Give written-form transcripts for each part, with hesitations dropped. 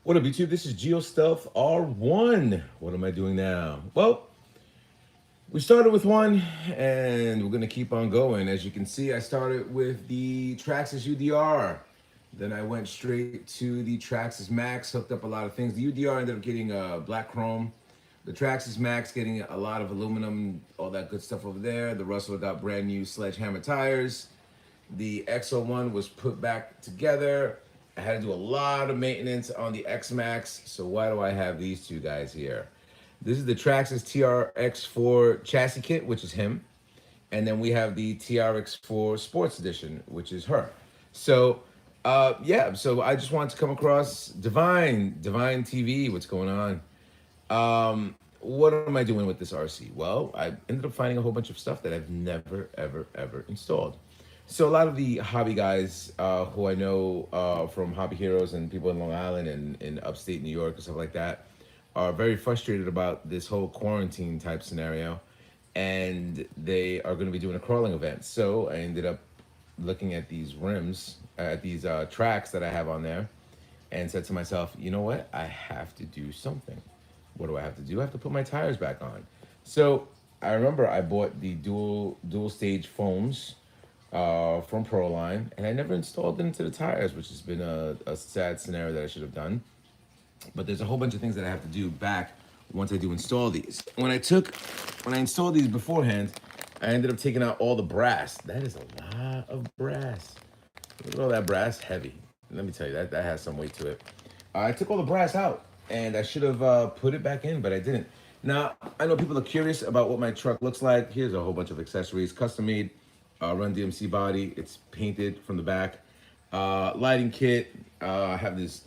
What up, YouTube? This is Geo Stuff R1. What am I doing now? Well, we started with one, and we're gonna keep on going. As you can see, I started with the Traxxas UDR. Then I went straight to the Traxxas Max, hooked up a lot of things. The UDR ended up getting black chrome. The Traxxas Max getting a lot of aluminum, all that good stuff over there. The Russell got brand new sledgehammer tires. The XO1 was put back together. I had to do a lot of maintenance on the X Max. So why do I have these two guys here? This is the Traxxas TRX-4 chassis kit, which is him. And then we have the TRX-4 Sports Edition, which is her. So, yeah, so I just wanted to come across Divine TV, what's going on? What am I doing with this RC? Well, I ended up finding a whole bunch of stuff that I've never, ever installed. So a lot of the hobby guys who I know from Hobby Heroes and people in Long Island and in upstate New York and stuff like that are very frustrated about this whole quarantine type scenario, and they are going to be doing a crawling event. So I ended up looking at these rims, at these tracks that I have on there, and said to myself, you know what? I have to do something. What do I have to do? I have to put my tires back on. So I remember I bought the dual stage foams from Proline, and I never installed them into the tires, which has been a sad scenario that I should have done. But there's a whole bunch of things that I have to do back once I do install these. When I installed these beforehand, I ended up taking out all the brass. That is a lot of brass. Look at all that brass, heavy. Let me tell you, that has some weight to it. I took all the brass out, and I should have put it back in, but I didn't. Now, I know people are curious about what my truck looks like. Here's a whole bunch of accessories, custom made. Run DMC body. It's painted from the back. Lighting kit. I have this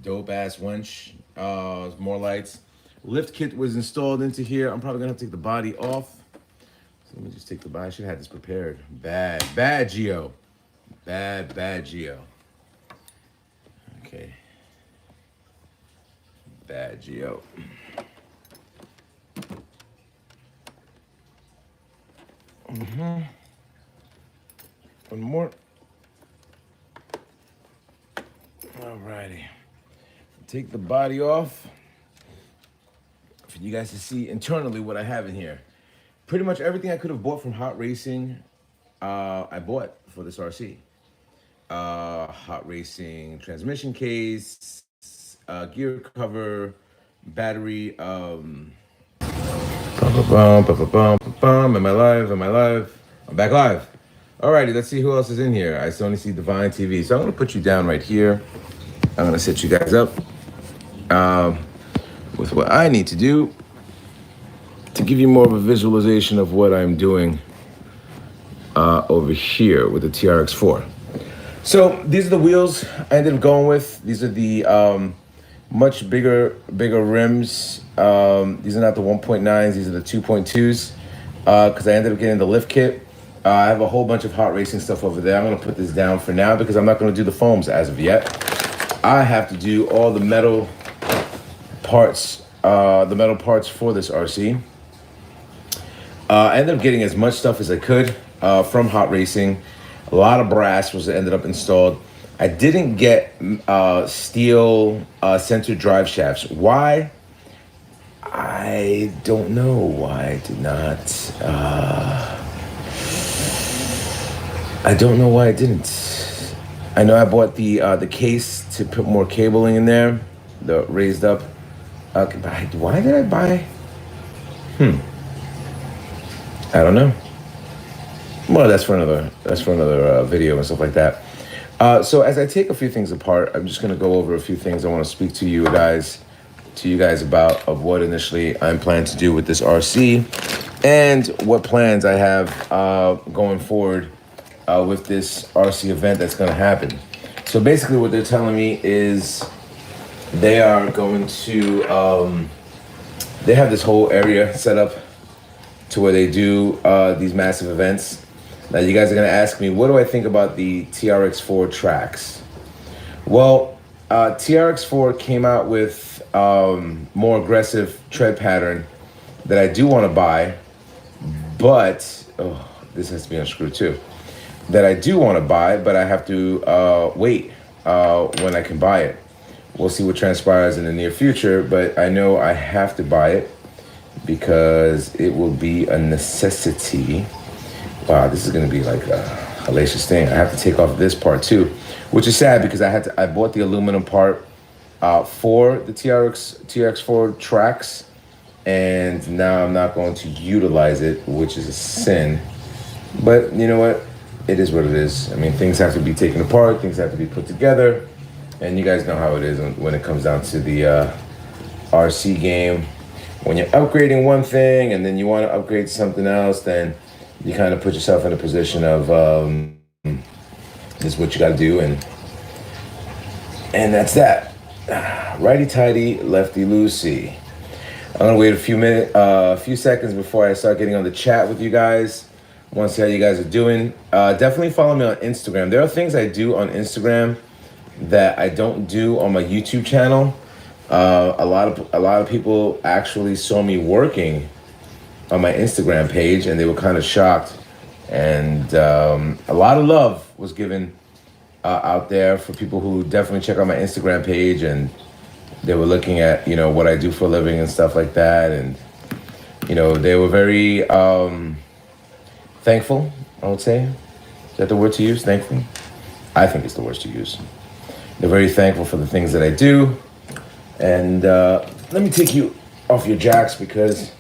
dope ass winch. More lights. Lift kit was installed into here. I'm probably gonna have to take the body off. So let me just take the body. I should have had this prepared. Bad Geo. Bad Geo. Okay. Bad Geo. One more. Alrighty. Take the body off for you guys to see internally what I have in here. Pretty much everything I could have bought from Hot Racing, I bought for this RC. Hot Racing transmission case, gear cover, battery. Am I live? I'm back live. Alrighty, let's see who else is in here. I still only see Divine TV. So I'm gonna put you down right here. I'm gonna set you guys up with what I need to do to give you more of a visualization of what I'm doing over here with the TRX-4. So these are the wheels I ended up going with. These are the much bigger rims. These are not the 1.9s, these are the 2.2s because I ended up getting the lift kit. I have a whole bunch of Hot Racing stuff over there. I'm gonna put this down for now because I'm not gonna do the foams as of yet. I have to do all the metal parts for this RC. I ended up getting as much stuff as I could from Hot Racing. A lot of brass was ended up installed. I didn't get steel center drive shafts. Why? I don't know why I did not. I don't know why I didn't. I know I bought the case to put more cabling in there, the raised up. Why did I buy? I don't know. Well, that's for another video and stuff like that. So as I take a few things apart, I'm just gonna go over a few things I want to speak to you guys about of what initially I'm planning to do with this RC and what plans I have going forward with this RC event that's going to happen. So basically what they're telling me is they are going to, they have this whole area set up to where they do these massive events. Now you guys are going to ask me, what do I think about the TRX-4 TRAXX? Well, TRX-4 came out with more aggressive tread pattern that I do want to buy, but, this has to be unscrewed too. That I do want to buy, but I have to wait when I can buy it. we'll see what transpires in the near future, but I know I have to buy it because it will be a necessity. Wow, this is gonna be like a hellacious thing. I have to take off this part too, which is sad because I bought the aluminum part for the TRX-4 TRAXX, and now I'm not going to utilize it, which is a sin. But you know what? It is what it is. I mean, things have to be taken apart, things have to be put together, and you guys know how it is when it comes down to the RC game. When you're upgrading one thing and then you want to upgrade to something else, then you kind of put yourself in a position of this is what you got to do, and that's that. Righty tighty, lefty loosey. I'm gonna wait a few seconds before I start getting on the chat with you guys. I want to see how you guys are doing. Definitely follow me on Instagram. There are things I do on Instagram that I don't do on my YouTube channel. A lot of people actually saw me working on my Instagram page, and they were kind of shocked. And a lot of love was given out there for people who definitely check out my Instagram page, and they were looking at, you know, what I do for a living and stuff like that. And, you know, they were very thankful, I would say. Is that the word to use? Thankful? I think it's the word to use. They're very thankful for the things that I do. And let me take you off your jacks, because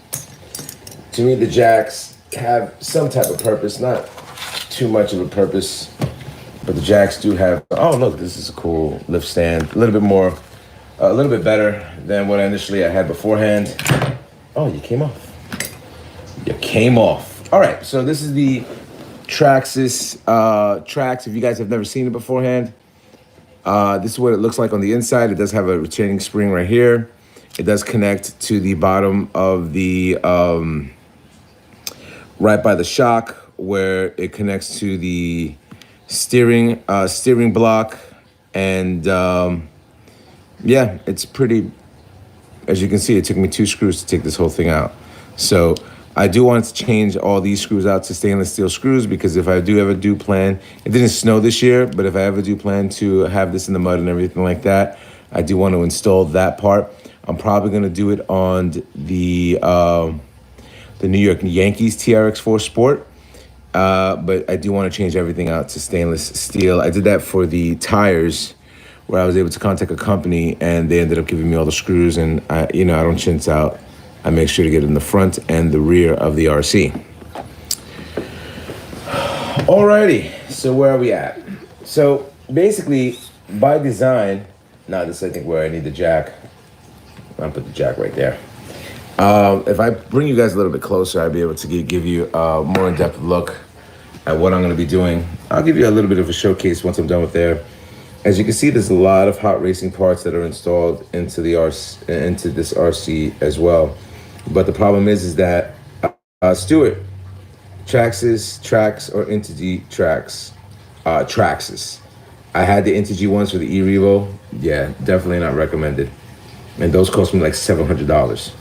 to me the jacks have some type of purpose, not too much of a purpose, but the jacks do have, oh look, this is a cool lift stand, a little bit better than what I had beforehand. Oh, you came off. You came off. All right, so this is the Traxxas TRAXX. If you guys have never seen it beforehand, this is what it looks like on the inside. It does have a retaining spring right here. It does connect to the bottom of the, right by the shock, where it connects to the steering block. And yeah, it's pretty, as you can see, it took me 2 screws to take this whole thing out. So I do want to change all these screws out to stainless steel screws, because if I do ever do plan, it didn't snow this year, but if I ever do plan to have this in the mud and everything like that, I do want to install that part. I'm probably going to do it on the New York Yankees TRX-4 Sport, but I do want to change everything out to stainless steel. I did that for the tires, where I was able to contact a company, and they ended up giving me all the screws, and I don't chintz out. I make sure to get in the front and the rear of the RC. Alrighty, so where are we at? So basically, by design, now this I think where I need the jack. I'll put the jack right there. If I bring you guys a little bit closer, I'll be able to give you a more in-depth look at what I'm going to be doing. I'll give you a little bit of a showcase once I'm done with there. As you can see, there's a lot of hot racing parts that are installed into this RC as well. But the problem is that Stuart, Traxxas, TRAXX, or Integy Traxxas. I had the Integy ones for the E-Revo. Yeah, definitely not recommended. And those cost me like $700.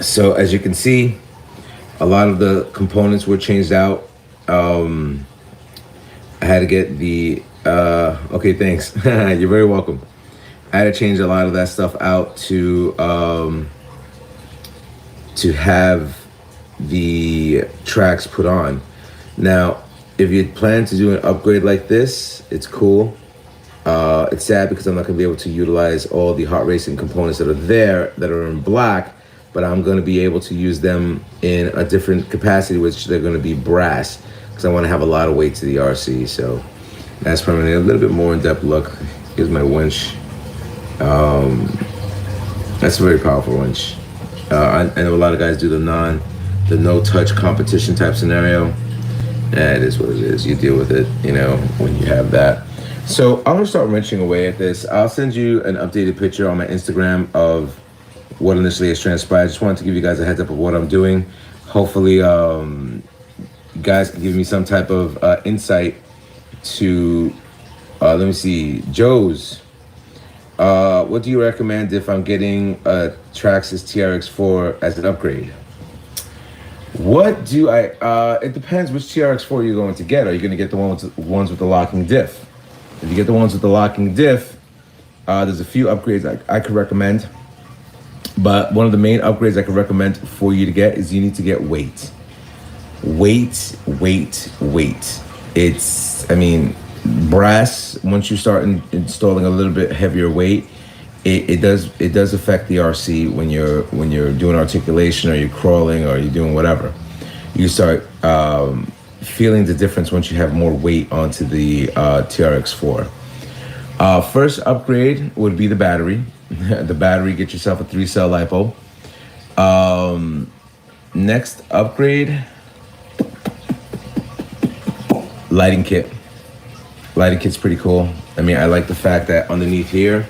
So as you can see, a lot of the components were changed out. I had to get the, okay, thanks. You're very welcome. I had to change a lot of that stuff out to have the tracks put on. Now, if you plan to do an upgrade like this, it's cool. It's sad because I'm not gonna be able to utilize all the hot racing components that are there, that are in black, but I'm gonna be able to use them in a different capacity, which they're gonna be brass, because I wanna have a lot of weight to the RC. So that's probably a little bit more in-depth look. Here's my winch. That's a very powerful winch. I know a lot of guys do the no-touch competition type scenario. It is what it is. You deal with it, when you have that. So I'm gonna start wrenching away at this. I'll send you an updated picture on my Instagram of what initially has transpired. I just wanted to give you guys a heads up of what I'm doing. Hopefully, you guys can give me some type of insight to, let me see, Joe's. What do you recommend if I'm getting a Traxxas TRX-4 as an upgrade? What do it depends which TRX-4 you're going to get. Are you going to get the ones with the locking diff? If you get the ones with the locking diff, There's a few upgrades I could recommend, but one of the main upgrades I could recommend for you to get is you need to get weight. Weight. It's, I mean, brass, once you start installing a little bit heavier weight, it does affect the RC when you're doing articulation, or you're crawling, or you're doing whatever. You start feeling the difference once you have more weight onto the TRX-4. First upgrade would be the battery. The battery, get yourself a 3-cell LiPo. Next upgrade, lighting kit. Lighting kit's pretty cool. I mean, I like the fact that underneath here,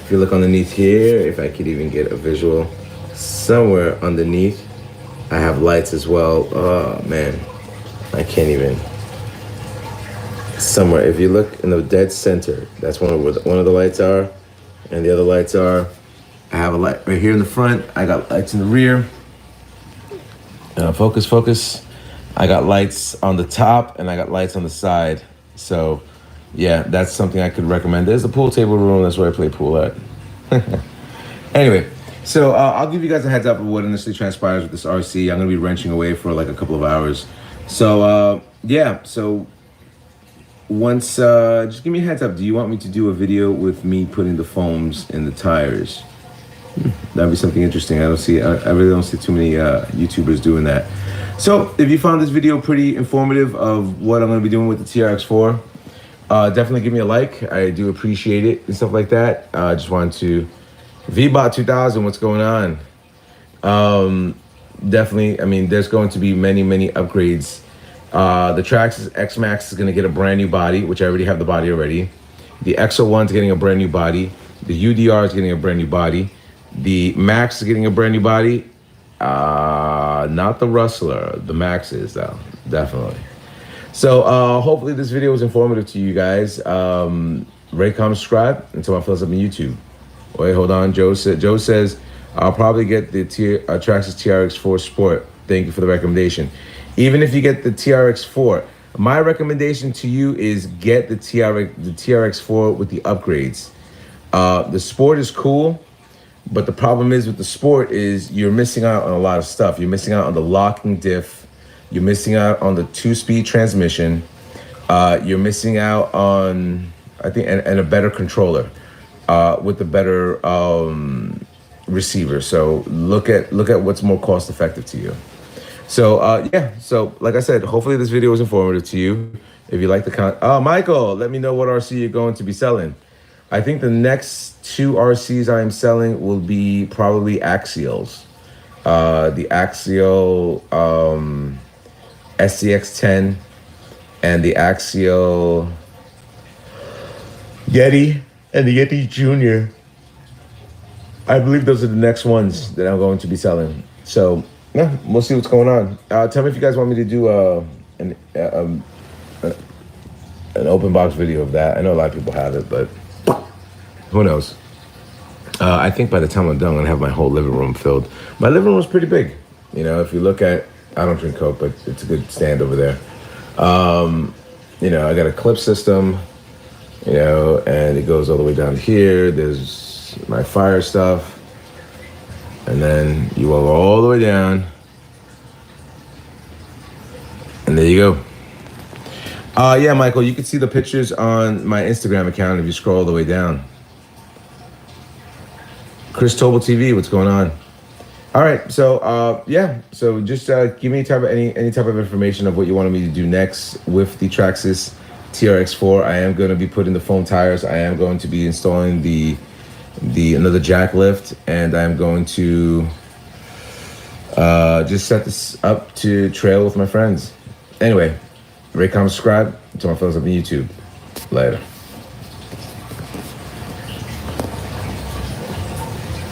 if you look underneath here, if I could even get a visual, somewhere underneath, I have lights as well. Oh man, I can't even. Somewhere, if you look in the dead center, that's where one of the lights are, and the other lights are. I have a light right here in the front. I got lights in the rear. Focus. I got lights on the top, and I got lights on the side. So, yeah, that's something I could recommend. There's the pool table room. That's where I play pool at. Anyway, so I'll give you guys a heads up of what initially transpires with this RC. I'm going to be wrenching away for like a couple of hours. So, yeah, so once, just give me a heads up. Do you want me to do a video with me putting the foams in the tires? That'd be something interesting. I really don't see too many YouTubers doing that. So if you found this video pretty informative of what I'm going to be doing with the TRX-4, definitely give me a like. I do appreciate it and stuff like that. I just wanted to, VBot 2000, what's going on? Definitely, I mean, there's going to be many upgrades. The Traxxas X Max is going to get a brand new body, which I already have the body already. The XO1 is getting a brand new body. The UDR is getting a brand new body. The Max is getting a brand new body. Not the Rustler. The Max is, though, definitely. So hopefully this video was informative to you guys. Rate, comment, subscribe, and tell my fellas up on YouTube. Wait, hold on. Joe says I'll probably get the Traxxas TRX-4 Sport. Thank you for the recommendation. Even if you get the TRX-4, my recommendation to you is get the TRX-4 with the upgrades. The Sport is cool, but the problem is with the Sport is you're missing out on a lot of stuff. You're missing out on the locking diff. You're missing out on the 2-speed transmission. You're missing out on, I think, and a better controller with a better receiver. So look at what's more cost effective to you. So yeah, so like I said, hopefully this video was informative to you. If you like the content, Michael, let me know what RC you're going to be selling. I think the next 2 RCs I am selling will be probably Axials. The Axial SCX10 and the Axial Yeti and the Yeti Junior. I believe those are the next ones that I'm going to be selling. So yeah, we'll see what's going on. Tell me if you guys want me to do an open box video of that. I know a lot of people have it, but who knows? I think by the time I'm done, I'm gonna have my whole living room filled. My living room is pretty big. You know, if you look at, I don't drink Coke, but it's a good stand over there. You know, I got a clip system, you know, and it goes all the way down here. There's my fire stuff. And then you go all the way down. And there you go. Yeah, Michael, you can see the pictures on my Instagram account if you scroll all the way down. Chris Tobel TV, what's going on? All right, so yeah, so just give me any type of information of what you wanted me to do next with the Traxxas TRX-4. I am going to be putting the foam tires. I am going to be installing another jack lift, and I'm going to just set this up to trail with my friends. Anyway, rate, comment, subscribe. Until my fellas up on YouTube. Later.